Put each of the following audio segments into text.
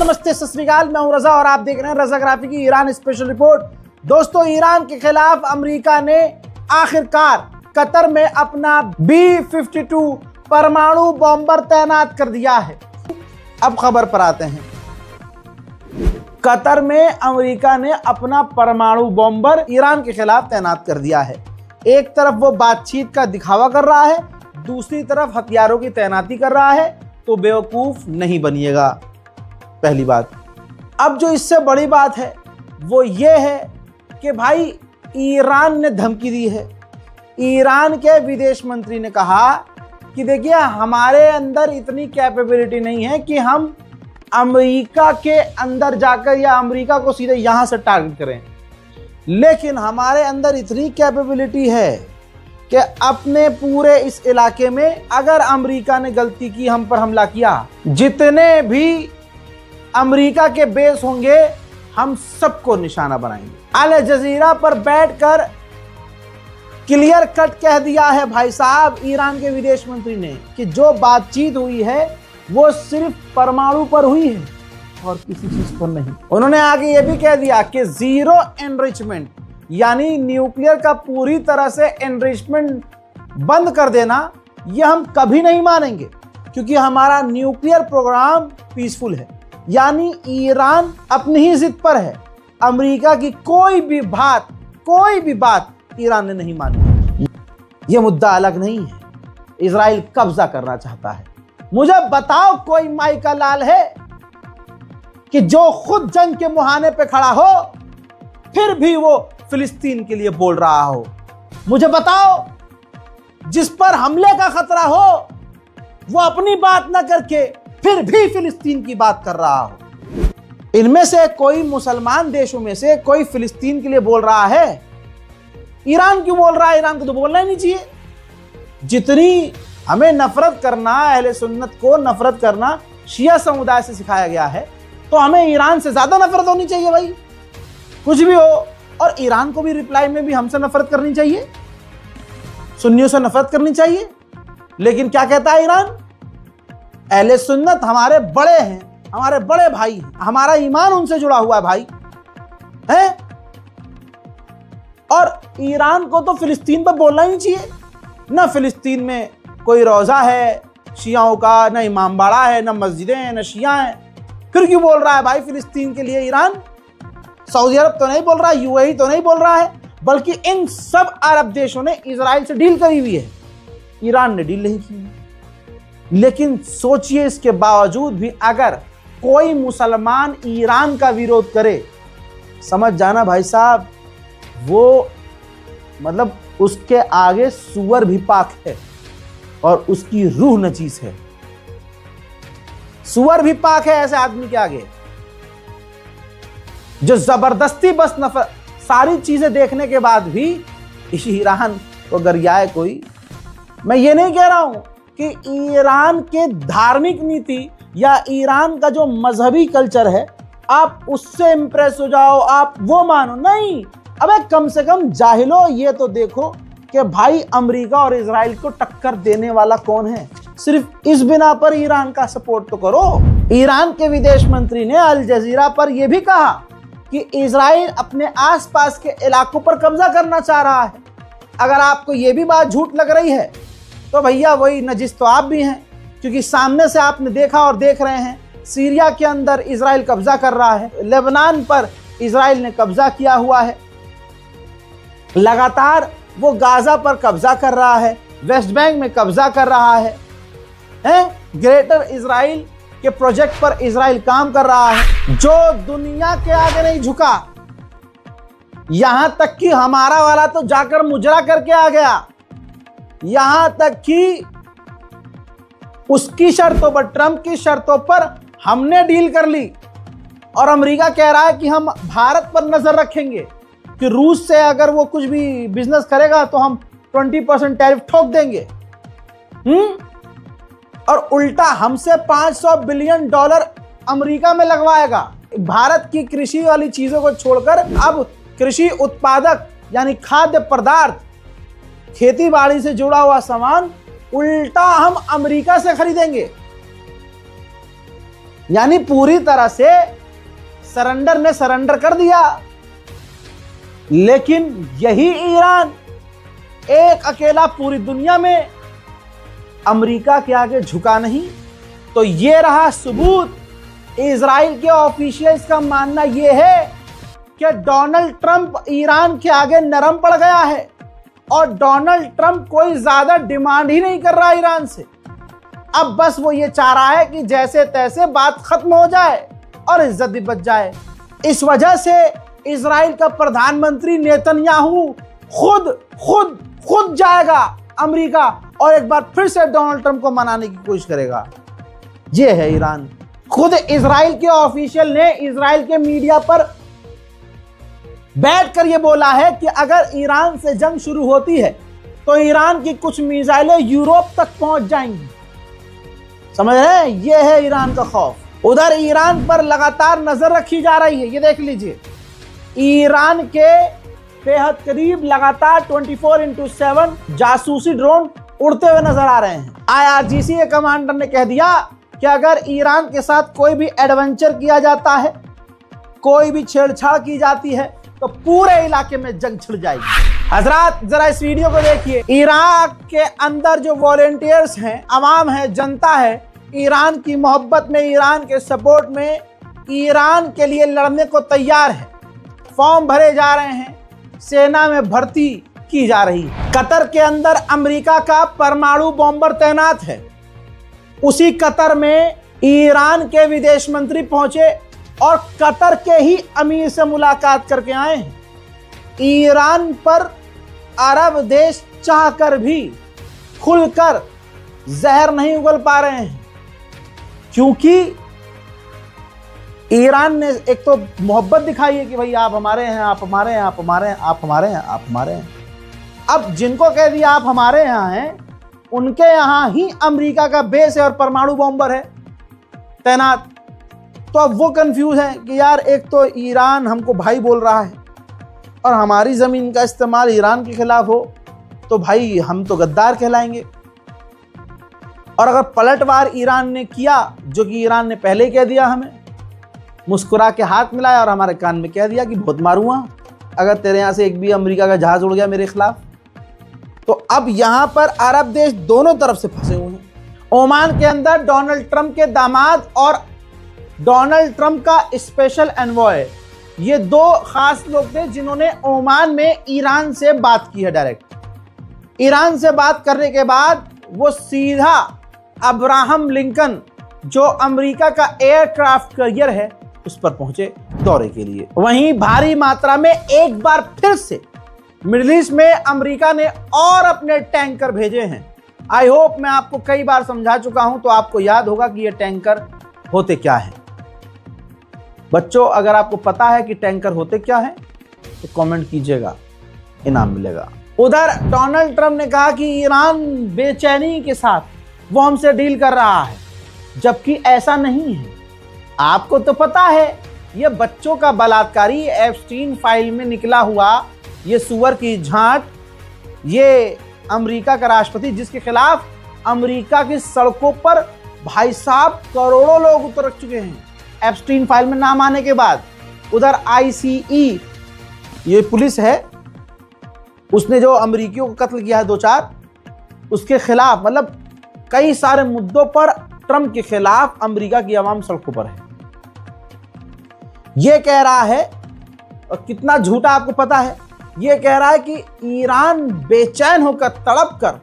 नमस्ते, सत श्री अकाल। मैं हूं रजा और आप देख रहे हैं रजाग्राफी की ईरान स्पेशल रिपोर्ट। दोस्तों, ईरान के खिलाफ अमेरिका ने आखिरकार कतर में अपना B-52 परमाणु बॉम्बर तैनात कर दिया है। अब खबर पर आते हैं। कतर में अमेरिका ने अपना परमाणु बॉम्बर ईरान के खिलाफ तैनात कर दिया है। एक तरफ वो बातचीत का दिखावा कर रहा है, दूसरी तरफ हथियारों की तैनाती कर रहा है, तो बेवकूफ नहीं बनिएगा। पहली बात। अब जो इससे बड़ी बात है वो ये है कि भाई ईरान ने धमकी दी है। ईरान के विदेश मंत्री ने कहा कि देखिए, हमारे अंदर इतनी कैपेबिलिटी नहीं है कि हम अमेरिका के अंदर जाकर या अमेरिका को सीधे यहां से टारगेट करें, लेकिन हमारे अंदर इतनी कैपेबिलिटी है कि अपने पूरे इस इलाके में अगर अमेरिका ने गलती की, हम पर हमला किया, जितने भी अमेरिका के बेस होंगे हम सबको निशाना बनाएंगे। अल जजीरा पर बैठकर क्लियर कट कह दिया है भाई साहब ईरान के विदेश मंत्री ने कि जो बातचीत हुई है वो सिर्फ परमाणु पर हुई है और किसी चीज पर नहीं। उन्होंने आगे ये भी कह दिया कि जीरो एनरिचमेंट, यानी न्यूक्लियर का पूरी तरह से एनरिचमेंट बंद कर देना, यह हम कभी नहीं मानेंगे, क्योंकि हमारा न्यूक्लियर प्रोग्राम पीसफुल है। यानी ईरान अपनी ही जिद पर है। अमेरिका की कोई भी बात ईरान ने नहीं मानी। यह मुद्दा अलग नहीं है, इजराइल कब्जा करना चाहता है। मुझे बताओ कोई माई का लाल है कि जो खुद जंग के मुहाने पे खड़ा हो फिर भी वो फिलिस्तीन के लिए बोल रहा हो? मुझे बताओ, जिस पर हमले का खतरा हो वो अपनी बात ना करके फिर भी फिलिस्तीन की बात कर रहा हो। इनमें से कोई मुसलमान देशों में से कोई फिलिस्तीन के लिए बोल रहा है? ईरान क्यों बोल रहा है? ईरान को तो बोलना ही नहीं चाहिए। जितनी हमें नफरत करना, अहले सुन्नत को नफरत करना शिया समुदाय से सिखाया गया है, तो हमें ईरान से ज्यादा नफरत होनी चाहिए भाई, कुछ भी हो। और ईरान को भी रिप्लाई में भी हमसे नफरत करनी चाहिए, सुन्नियों से नफरत करनी चाहिए। लेकिन क्या कहता है ईरान? अहले सुन्नत हमारे बड़े हैं, हमारे बड़े भाई हैं, हमारा ईमान उनसे जुड़ा हुआ है भाई है। और ईरान को तो फिलिस्तीन पर बोलना ही नहीं चाहिए। ना फिलिस्तीन में कोई रोजा है शियाओं का, ना इमाम बाड़ा है, ना मस्जिदें हैं, ना शिया हैं। फिर क्यों बोल रहा है भाई फिलिस्तीन के लिए ईरान? सऊदी अरब तो नहीं बोल रहा, यूएई तो नहीं बोल रहा है, बल्कि इन सब अरब देशों ने इजराइल से डील करी हुई है, ईरान ने डील नहीं की है। लेकिन सोचिए, इसके बावजूद भी अगर कोई मुसलमान ईरान का विरोध करे, समझ जाना भाई साहब, वो मतलब उसके आगे सूअर भी पाक है और उसकी रूह नजीस है। सूअर भी पाक है ऐसे आदमी के आगे जो जबरदस्ती बस नफरत, सारी चीजें देखने के बाद भी ईरान को गरियाए कोई। मैं ये नहीं कह रहा हूं कि ईरान के धार्मिक नीति या ईरान का जो मजहबी कल्चर है आप उससे इंप्रेस हो जाओ, आप वो मानो, नहीं। अबे कम से कम जाहिलो ये तो देखो कि भाई अमेरिका और इजराइल को टक्कर देने वाला कौन है। सिर्फ इस बिना पर ईरान का सपोर्ट तो करो। ईरान के विदेश मंत्री ने अल जजीरा पर यह भी कहा कि इजराइल अपने आसपास के इलाकों पर कब्जा करना चाह रहा है। अगर आपको यह भी बात झूठ लग रही है तो भैया वही नजिस तो आप भी हैं, क्योंकि सामने से आपने देखा और देख रहे हैं, सीरिया के अंदर इजराइल कब्जा कर रहा है, लेबनान पर इजराइल ने कब्जा किया हुआ है, लगातार वो गाजा पर कब्जा कर रहा है, वेस्ट बैंक में कब्जा कर रहा है, ग्रेटर इजराइल के प्रोजेक्ट पर इजराइल काम कर रहा है, जो दुनिया के आगे नहीं झुका। यहां तक कि हमारा वाला तो जाकर मुजरा करके आ गया, यहां तक कि उसकी शर्तों पर, ट्रंप की शर्तों पर हमने डील कर ली। और अमेरिका कह रहा है कि हम भारत पर नजर रखेंगे कि रूस से अगर वो कुछ भी बिजनेस करेगा तो हम 20% टैरिफ ठोक देंगे। और उल्टा हमसे $500 बिलियन अमेरिका में लगवाएगा। भारत की कृषि वाली चीजों को छोड़कर अब कृषि उत्पादक यानी खाद्य पदार्थ, खेती बाड़ी से जुड़ा हुआ सामान उल्टा हम अमेरिका से खरीदेंगे। यानी पूरी तरह से सरेंडर ने सरेंडर कर दिया। लेकिन यही ईरान एक अकेला पूरी दुनिया में अमेरिका के आगे झुका नहीं। तो ये रहा सबूत। इजराइल के ऑफिशियल्स का मानना यह है कि डोनाल्ड ट्रंप ईरान के आगे नरम पड़ गया है और डोनाल्ड ट्रंप कोई ज्यादा डिमांड ही नहीं कर रहा ईरान से। अब बस वो ये चाह रहा है कि जैसे तैसे बात खत्म हो जाए और इज्जत भी बच जाए। इस वजह से इजराइल का प्रधानमंत्री नेतन्याहू खुद जाएगा अमेरिका और एक बार फिर से डोनाल्ड ट्रंप को मनाने की कोशिश करेगा। ये है ईरान। खुद इजराइल के ऑफिशियल ने इजराइल के मीडिया पर बैठकर यह बोला है कि अगर ईरान से जंग शुरू होती है तो ईरान की कुछ मिसाइलें यूरोप तक पहुंच जाएंगी। समझ रहे हैं? यह है ईरान का खौफ। उधर ईरान पर लगातार नजर रखी जा रही है। ये देख लीजिए, ईरान के बेहद करीब लगातार 24/7 जासूसी ड्रोन उड़ते हुए नजर आ रहे हैं। IRGC के कमांडर ने कह दिया कि अगर ईरान के साथ कोई भी एडवेंचर किया जाता है, कोई भी छेड़छाड़ की जाती है, तो पूरे इलाके में जंग छिड़ जाएगी। हजरात जरा इस वीडियो को देखिए। इराक के अंदर जो वॉलेंटियर्स हैं, अवाम है, जनता है, ईरान की मोहब्बत में, ईरान के सपोर्ट में, ईरान के लिए लड़ने को तैयार है। फॉर्म भरे जा रहे हैं, सेना में भर्ती की जा रही है। कतर के अंदर अमेरिका का परमाणु बॉम्बर तैनात है। उसी कतर में ईरान के विदेश मंत्री पहुंचे और कतर के ही अमीर से मुलाकात करके आए हैं। ईरान पर अरब देश चाहकर भी खुलकर जहर नहीं उगल पा रहे हैं, क्योंकि ईरान ने एक तो मोहब्बत दिखाई है कि भाई आप हमारे हैं, आप हमारे हैं, आप हमारे हैं, आप हमारे हैं, आप हमारे हैं। अब जिनको कह दिया आप हमारे यहाँ हैं, उनके यहाँ ही अमेरिका का बेस है और परमाणु बॉम्बर है तैनात। तो अब वो कंफ्यूज है कि यार एक तो ईरान हमको भाई बोल रहा है और हमारी ज़मीन का इस्तेमाल ईरान के खिलाफ हो तो भाई हम तो गद्दार कहलाएंगे। और अगर पलटवार ईरान ने किया, जो कि ईरान ने पहले कह दिया, हमें मुस्कुरा के हाथ मिलाया और हमारे कान में कह दिया कि बहुत मारूंगा अगर तेरे यहाँ से एक भी अमेरिका का जहाज उड़ गया मेरे खिलाफ। तो अब यहाँ पर अरब देश दोनों तरफ से फंसे हुए हैं। ओमान के अंदर डोनाल्ड ट्रंप के दामाद और डोनाल्ड ट्रंप का स्पेशल एनवॉय, ये दो खास लोग थे जिन्होंने ओमान में ईरान से बात की है। डायरेक्ट ईरान से बात करने के बाद वो सीधा अब्राहम लिंकन, जो अमेरिका का एयरक्राफ्ट कैरियर है, उस पर पहुंचे दौरे के लिए। वहीं भारी मात्रा में एक बार फिर से मिडिल ईस्ट में अमेरिका ने और अपने टैंकर भेजे हैं। आई होप मैं आपको कई बार समझा चुका हूं, तो आपको याद होगा कि ये टैंकर होते क्या है। बच्चों, अगर आपको पता है कि टैंकर होते क्या है तो कमेंट कीजिएगा, इनाम मिलेगा। उधर डोनाल्ड ट्रंप ने कहा कि ईरान बेचैनी के साथ वो हमसे डील कर रहा है, जबकि ऐसा नहीं है। आपको तो पता है ये बच्चों का बलात्कारी एप्स्टीन फाइल में निकला हुआ ये सुअर की झांट, ये अमेरिका का राष्ट्रपति जिसके खिलाफ अमेरिका की सड़कों पर भाई साहब करोड़ों लोग उतर चुके हैं एप्स्टीन फाइल में नाम आने के बाद। उधर ICE, ये पुलिस है, उसने जो अमेरिकियों को कत्ल किया है 2-4, उसके खिलाफ, मतलब कई सारे मुद्दों पर ट्रंप के खिलाफ अमेरिका की आवाम सड़कों पर है। यह कह रहा है, और कितना झूठा आपको पता है, यह कह रहा है कि ईरान बेचैन होकर तड़प कर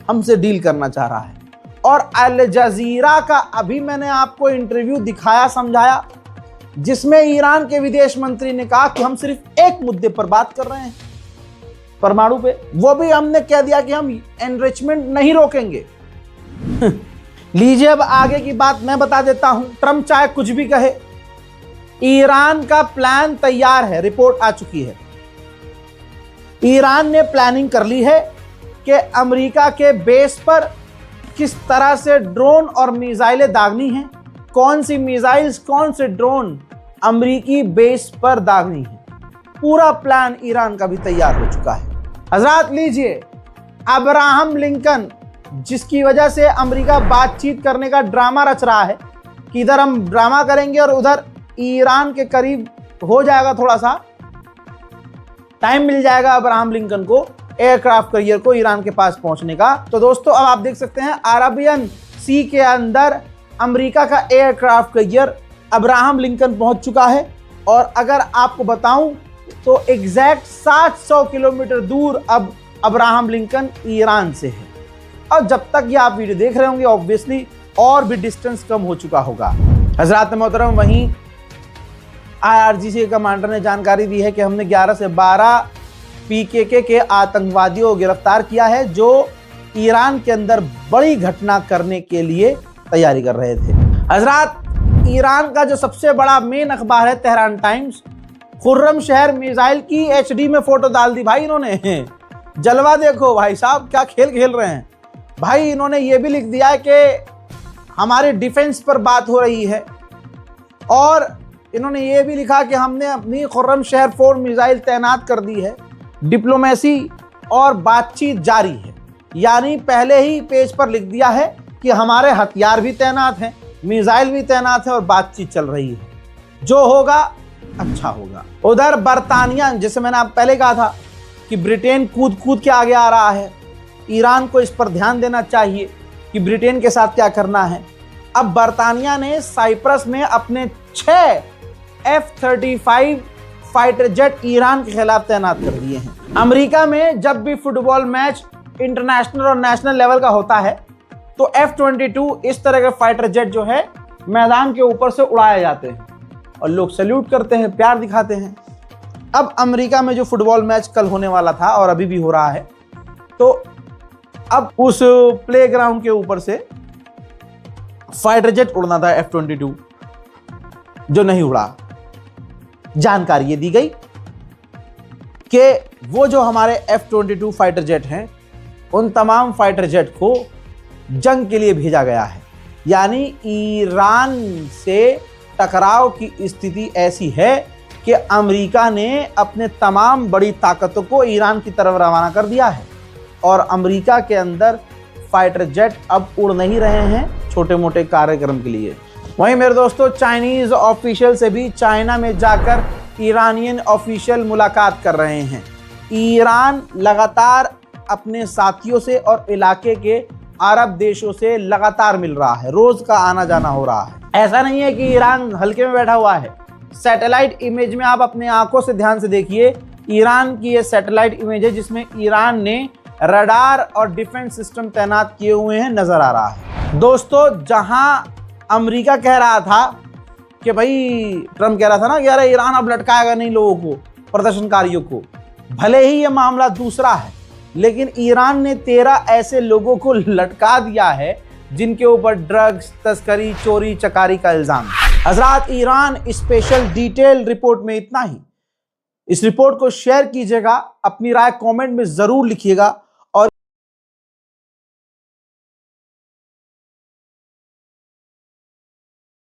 हमसे डील करना चाह रहा है। और अल जजीरा का अभी मैंने आपको इंटरव्यू दिखाया, समझाया, जिसमें ईरान के विदेश मंत्री ने कहा कि हम सिर्फ एक मुद्दे पर बात कर रहे हैं, परमाणु पे। वो भी हमने कह दिया कि हम एनरिचमेंट नहीं रोकेंगे। लीजिए अब आगे की बात मैं बता देता हूं। ट्रंप चाहे कुछ भी कहे, ईरान का प्लान तैयार है, रिपोर्ट आ चुकी है। ईरान ने प्लानिंग कर ली है कि अमेरिका के बेस पर किस तरह से ड्रोन और मिसाइलें दागनी हैं, कौन सी मिसाइल्स, कौन से ड्रोन अमेरिकी बेस पर दागनी है। पूरा प्लान ईरान का भी तैयार हो चुका है। हजरात लीजिए, अब्राहम लिंकन, जिसकी वजह से अमेरिका बातचीत करने का ड्रामा रच रहा है कि इधर हम ड्रामा करेंगे और उधर ईरान के करीब हो जाएगा, थोड़ा सा टाइम मिल जाएगा अब्राहम लिंकन को एयरक्राफ्ट कैरियर को ईरान के पास पहुंचने का। तो दोस्तों अब आप देख सकते हैं अरेबियन सी के अंदर अमेरिका का एयरक्राफ्ट कैरियर अब्राहम लिंकन पहुंच चुका है। और अगर आपको बताऊं तो एग्जैक्ट 700 किलोमीटर दूर अब अब्राहम लिंकन ईरान से है। और जब तक ये आप वीडियो देख रहे होंगे ऑब्वियसली और भी डिस्टेंस कम हो चुका होगा। हजरात मोहतरम, वहीं IRGC कमांडर ने जानकारी दी है कि हमने 11 से 12 PKK के आतंकवादियों को गिरफ्तार किया है जो ईरान के अंदर बड़ी घटना करने के लिए तैयारी कर रहे थे। हजरात, ईरान का जो सबसे बड़ा मेन अखबार है तेहरान टाइम्स, खुर्रम शहर मिसाइल की HD में फोटो डाल दी भाई इन्होंने। जलवा देखो भाई साहब, क्या खेल खेल रहे हैं भाई। इन्होंने ये भी लिख दिया है कि हमारे डिफेंस पर बात हो रही है और इन्होंने ये भी लिखा कि हमने अपनी खुर्रम शहर 4 मिसाइल तैनात कर दी है, डिप्लोमेसी और बातचीत जारी है। यानी पहले ही पेज पर लिख दिया है कि हमारे हथियार भी तैनात हैं, मिसाइल भी तैनात है और बातचीत चल रही है, जो होगा अच्छा होगा। उधर बरतानिया, जैसे मैंने आप पहले कहा था कि ब्रिटेन कूद कूद के आगे आ रहा है, ईरान को इस पर ध्यान देना चाहिए कि ब्रिटेन के साथ क्या करना है। अब बरतानिया ने साइप्रस में अपने 6 F-35 फाइटर जेट ईरान के खिलाफ तैनात कर दिए हैं। अमेरिका में जब भी फुटबॉल मैच इंटरनेशनल और नेशनल लेवल का होता है तो F-22 इस तरह के फाइटर जेट जो है मैदान के ऊपर से उड़ाए जाते हैं और लोग सैल्यूट करते हैं, प्यार दिखाते हैं। अब अमेरिका में जो फुटबॉल मैच कल होने वाला था और अभी भी हो रहा है, तो अब उस प्लेग्राउंड के ऊपर से फाइटर जेट उड़ना था F-22, जो नहीं उड़ा। जानकारी ये दी गई कि वो जो हमारे F-22 फाइटर जेट हैं, उन तमाम फाइटर जेट को जंग के लिए भेजा गया है। यानी ईरान से टकराव की स्थिति ऐसी है कि अमेरिका ने अपने तमाम बड़ी ताकतों को ईरान की तरफ रवाना कर दिया है और अमेरिका के अंदर फाइटर जेट अब उड़ नहीं रहे हैं छोटे मोटे कार्यक्रम के लिए। वहीं मेरे दोस्तों, चाइनीज ऑफिशियल से भी चाइना में जाकर ईरानियन ऑफिशियल मुलाकात कर रहे हैं। ईरान लगातार अपने साथियों से और इलाके के अरब देशों से लगातार मिल रहा है, रोज का आना जाना हो रहा है। ऐसा नहीं है कि ईरान हल्के में बैठा हुआ है। सैटेलाइट इमेज में आप अपने आंखों से ध्यान से देखिए, ईरान की ये सैटेलाइट इमेज है जिसमें ईरान ने रडार और डिफेंस सिस्टम तैनात किए हुए हैं, नजर आ रहा है। दोस्तों, जहां अमेरिका कह रहा था कि भाई, ट्रम्प कह रहा था ना कि अरे ईरान अब लटकाएगा नहीं लोगों को, प्रदर्शनकारियों को, भले ही ये मामला दूसरा है, लेकिन ईरान ने 13 ऐसे लोगों को लटका दिया है जिनके ऊपर ड्रग्स तस्करी, चोरी चकारी का इल्जाम है। हजरात, ईरान स्पेशल डिटेल रिपोर्ट में इतना ही। इस रिपोर्ट को शेयर कीजिएगा, अपनी राय कमेंट में जरूर लिखिएगा